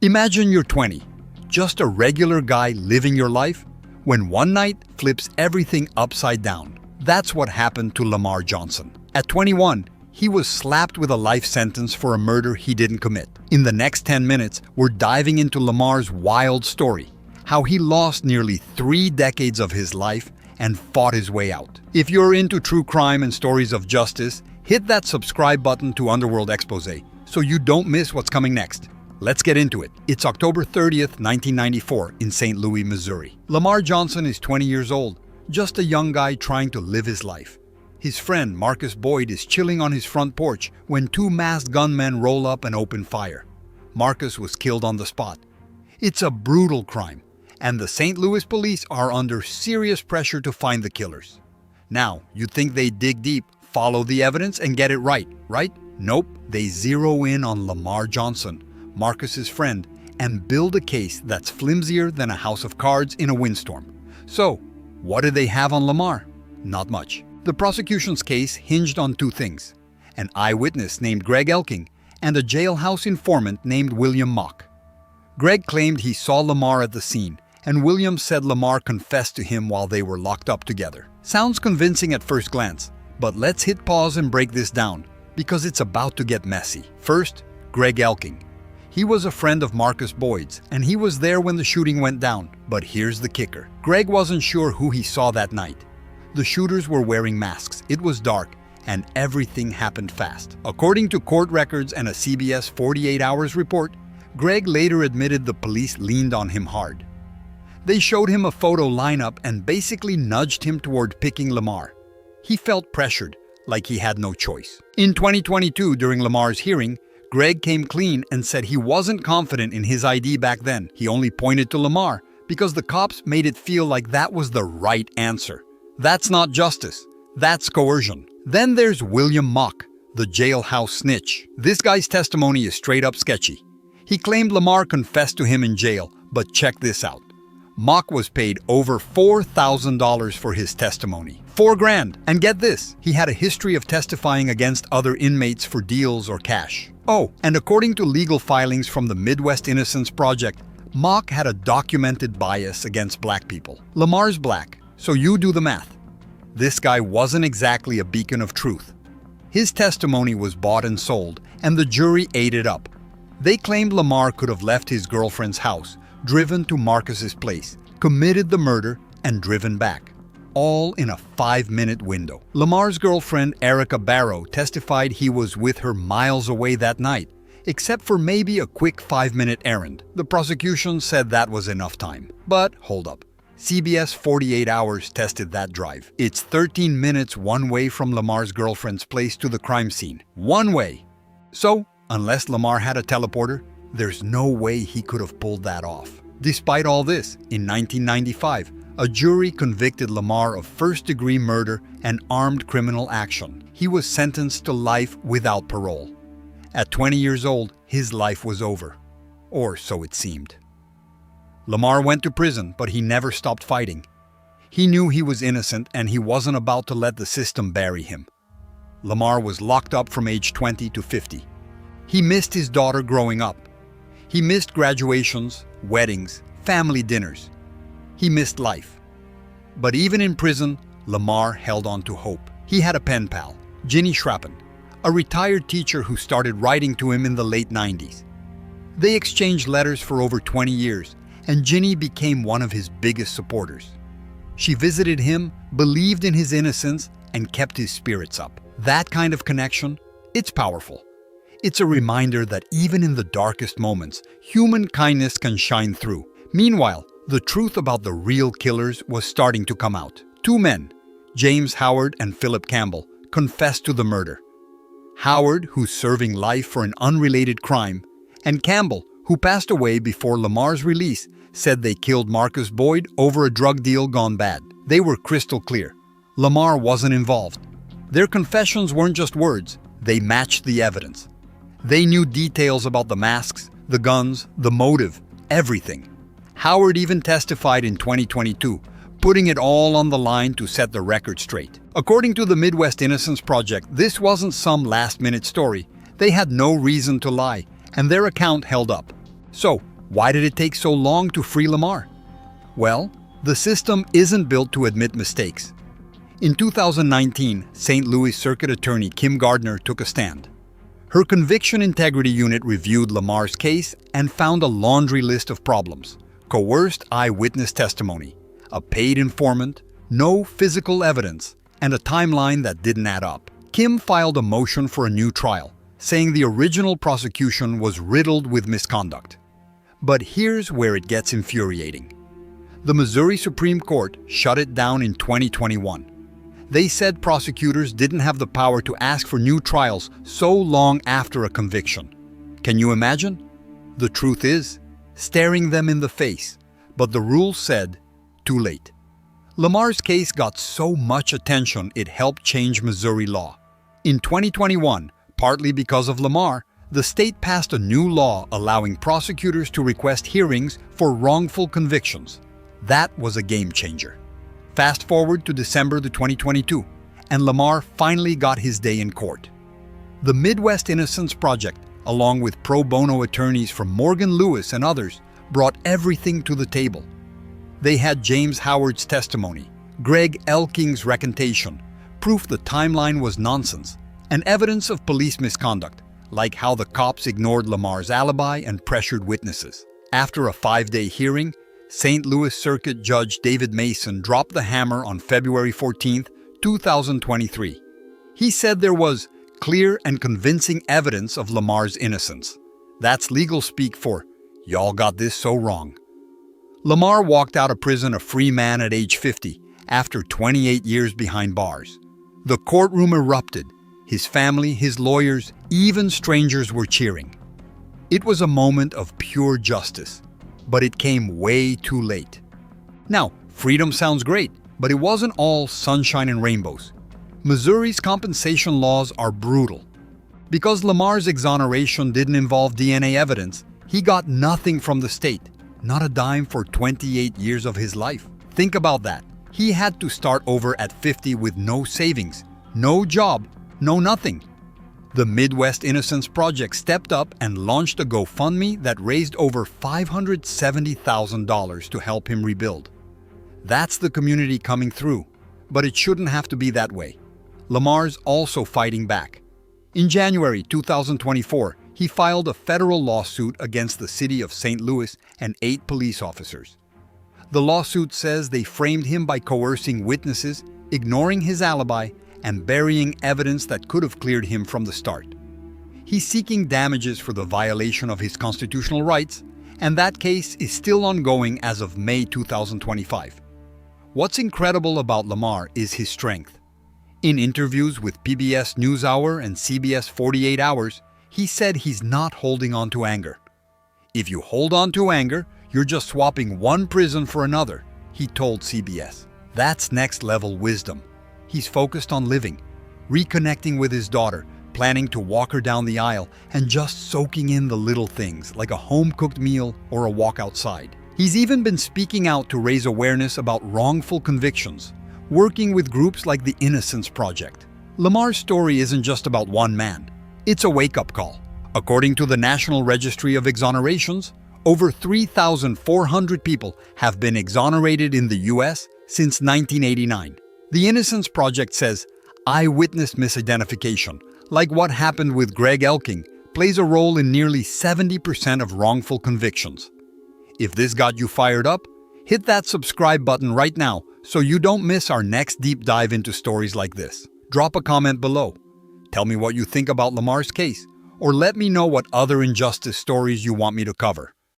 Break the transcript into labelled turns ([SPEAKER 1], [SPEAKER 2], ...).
[SPEAKER 1] Imagine you're 20, just a regular guy living your life, when one night flips everything upside down. That's what happened to Lamar Johnson. At 21, he was slapped with a life sentence for a murder he didn't commit. In the next 10 minutes, we're diving into Lamar's wild story, how he lost nearly 3 decades of his life and fought his way out. If you're into true crime and stories of justice, hit that subscribe button to Underworld Exposé so you don't miss what's coming next. Let's get into it. It's October 30th, 1994 in St. Louis, Missouri. Lamar Johnson is 20 years old, just a young guy trying to live his life. His friend Markus Boyd is chilling on his front porch when 2 masked gunmen roll up and open fire. Markus was killed on the spot. It's a brutal crime, and the St. Louis police are under serious pressure to find the killers. Now, you'd think they'd dig deep, follow the evidence, and get it right? Nope. They zero in on Lamar Johnson, Markus's friend, and build a case that's flimsier than a house of cards in a windstorm. So, what did they have on Lamar? Not much. The prosecution's case hinged on 2 things: an eyewitness named Greg Elking and a jailhouse informant named William Mock. Greg claimed he saw Lamar at the scene, and William said Lamar confessed to him while they were locked up together. Sounds convincing at first glance, but let's hit pause and break this down, because it's about to get messy. First, Greg Elking. He was a friend of Markus Boyd's, and he was there when the shooting went down. But here's the kicker. Greg wasn't sure who he saw that night. The shooters were wearing masks, it was dark, and everything happened fast. According to court records and a CBS 48 Hours report, Greg later admitted the police leaned on him hard. They showed him a photo lineup and basically nudged him toward picking Lamar. He felt pressured, like he had no choice. In 2022, during Lamar's hearing, Greg came clean and said he wasn't confident in his ID back then. He only pointed to Lamar because the cops made it feel like that was the right answer. That's not justice. That's coercion. Then there's William Mock, the jailhouse snitch. This guy's testimony is straight up sketchy. He claimed Lamar confessed to him in jail, but check this out. Mock was paid over $4,000 for his testimony. $4,000. And get this, he had a history of testifying against other inmates for deals or cash. Oh, and according to legal filings from the Midwest Innocence Project, Mock had a documented bias against black people. Lamar's black, so you do the math. This guy wasn't exactly a beacon of truth. His testimony was bought and sold, and the jury ate it up. They claimed Lamar could have left his girlfriend's house, driven to Markus's place, committed the murder, and driven back. All in a 5-minute window. Lamar's girlfriend, Erica Barrow, testified he was with her miles away that night, except for maybe a quick 5-minute errand. The prosecution said that was enough time. But hold up. CBS 48 Hours tested that drive. It's 13 minutes one way from Lamar's girlfriend's place to the crime scene. One way. So, unless Lamar had a teleporter, there's no way he could have pulled that off. Despite all this, in 1995, a jury convicted Lamar of first-degree murder and armed criminal action. He was sentenced to life without parole. At 20 years old, his life was over. Or so it seemed. Lamar went to prison, but he never stopped fighting. He knew he was innocent and he wasn't about to let the system bury him. Lamar was locked up from age 20 to 50. He missed his daughter growing up. He missed graduations, weddings, family dinners. He missed life. But even in prison, Lamar held on to hope. He had a pen pal, Ginny Schrappen, a retired teacher who started writing to him in the late 90s. They exchanged letters for over 20 years, and Ginny became one of his biggest supporters. She visited him, believed in his innocence, and kept his spirits up. That kind of connection, it's powerful. It's a reminder that even in the darkest moments, human kindness can shine through. Meanwhile, the truth about the real killers was starting to come out. 2 men, James Howard and Philip Campbell, confessed to the murder. Howard, who's serving life for an unrelated crime, and Campbell, who passed away before Lamar's release, said they killed Markus Boyd over a drug deal gone bad. They were crystal clear. Lamar wasn't involved. Their confessions weren't just words, they matched the evidence. They knew details about the masks, the guns, the motive, everything. Howard even testified in 2022, putting it all on the line to set the record straight. According to the Midwest Innocence Project, this wasn't some last-minute story. They had no reason to lie, and their account held up. So, why did it take so long to free Lamar? Well, the system isn't built to admit mistakes. In 2019, St. Louis Circuit Attorney Kim Gardner took a stand. Her Conviction Integrity Unit reviewed Lamar's case and found a laundry list of problems: coerced eyewitness testimony, a paid informant, no physical evidence, and a timeline that didn't add up. Kim filed a motion for a new trial, saying the original prosecution was riddled with misconduct. But here's where it gets infuriating. The Missouri Supreme Court shut it down in 2021. They said prosecutors didn't have the power to ask for new trials so long after a conviction. Can you imagine? The truth is, staring them in the face, but the rule said, too late. Lamar's case got so much attention it helped change Missouri law. In 2021, partly because of Lamar, the state passed a new law allowing prosecutors to request hearings for wrongful convictions. That was a game changer. Fast forward to December 2022, and Lamar finally got his day in court. The Midwest Innocence Project, along with pro bono attorneys from Morgan Lewis and others, brought everything to the table. They had James Howard's testimony, Greg Elking's recantation, proof the timeline was nonsense, and evidence of police misconduct, like how the cops ignored Lamar's alibi and pressured witnesses. After a 5-day hearing, St. Louis Circuit Judge David Mason dropped the hammer on February 14, 2023. He said there was clear and convincing evidence of Lamar's innocence. That's legal speak for, y'all got this so wrong. Lamar walked out of prison a free man at age 50 after 28 years behind bars. The courtroom erupted. His family, his lawyers, even strangers were cheering. It was a moment of pure justice. But it came way too late. Now, freedom sounds great, but it wasn't all sunshine and rainbows. Missouri's compensation laws are brutal. Because Lamar's exoneration didn't involve DNA evidence, he got nothing from the state, not a dime for 28 years of his life. Think about that. He had to start over at 50 with no savings, no job, no nothing. The Midwest Innocence Project stepped up and launched a GoFundMe that raised over $570,000 to help him rebuild. That's the community coming through, but it shouldn't have to be that way. Lamar's also fighting back. In January 2024, he filed a federal lawsuit against the city of St. Louis and 8 police officers. The lawsuit says they framed him by coercing witnesses, ignoring his alibi, and burying evidence that could have cleared him from the start. He's seeking damages for the violation of his constitutional rights, and that case is still ongoing as of May 2025. What's incredible about Lamar is his strength. In interviews with PBS NewsHour and CBS 48 Hours, he said he's not holding on to anger. If you hold on to anger, you're just swapping one prison for another, he told CBS. That's next-level wisdom. He's focused on living, reconnecting with his daughter, planning to walk her down the aisle, and just soaking in the little things like a home-cooked meal or a walk outside. He's even been speaking out to raise awareness about wrongful convictions, working with groups like the Innocence Project. Lamar's story isn't just about one man. It's a wake-up call. According to the National Registry of Exonerations, over 3,400 people have been exonerated in the U.S. since 1989. The Innocence Project says eyewitness misidentification, like what happened with Greg Elking, plays a role in nearly 70% of wrongful convictions. If this got you fired up, hit that subscribe button right now so you don't miss our next deep dive into stories like this. Drop a comment below. Tell me what you think about Lamar's case, or let me know what other injustice stories you want me to cover.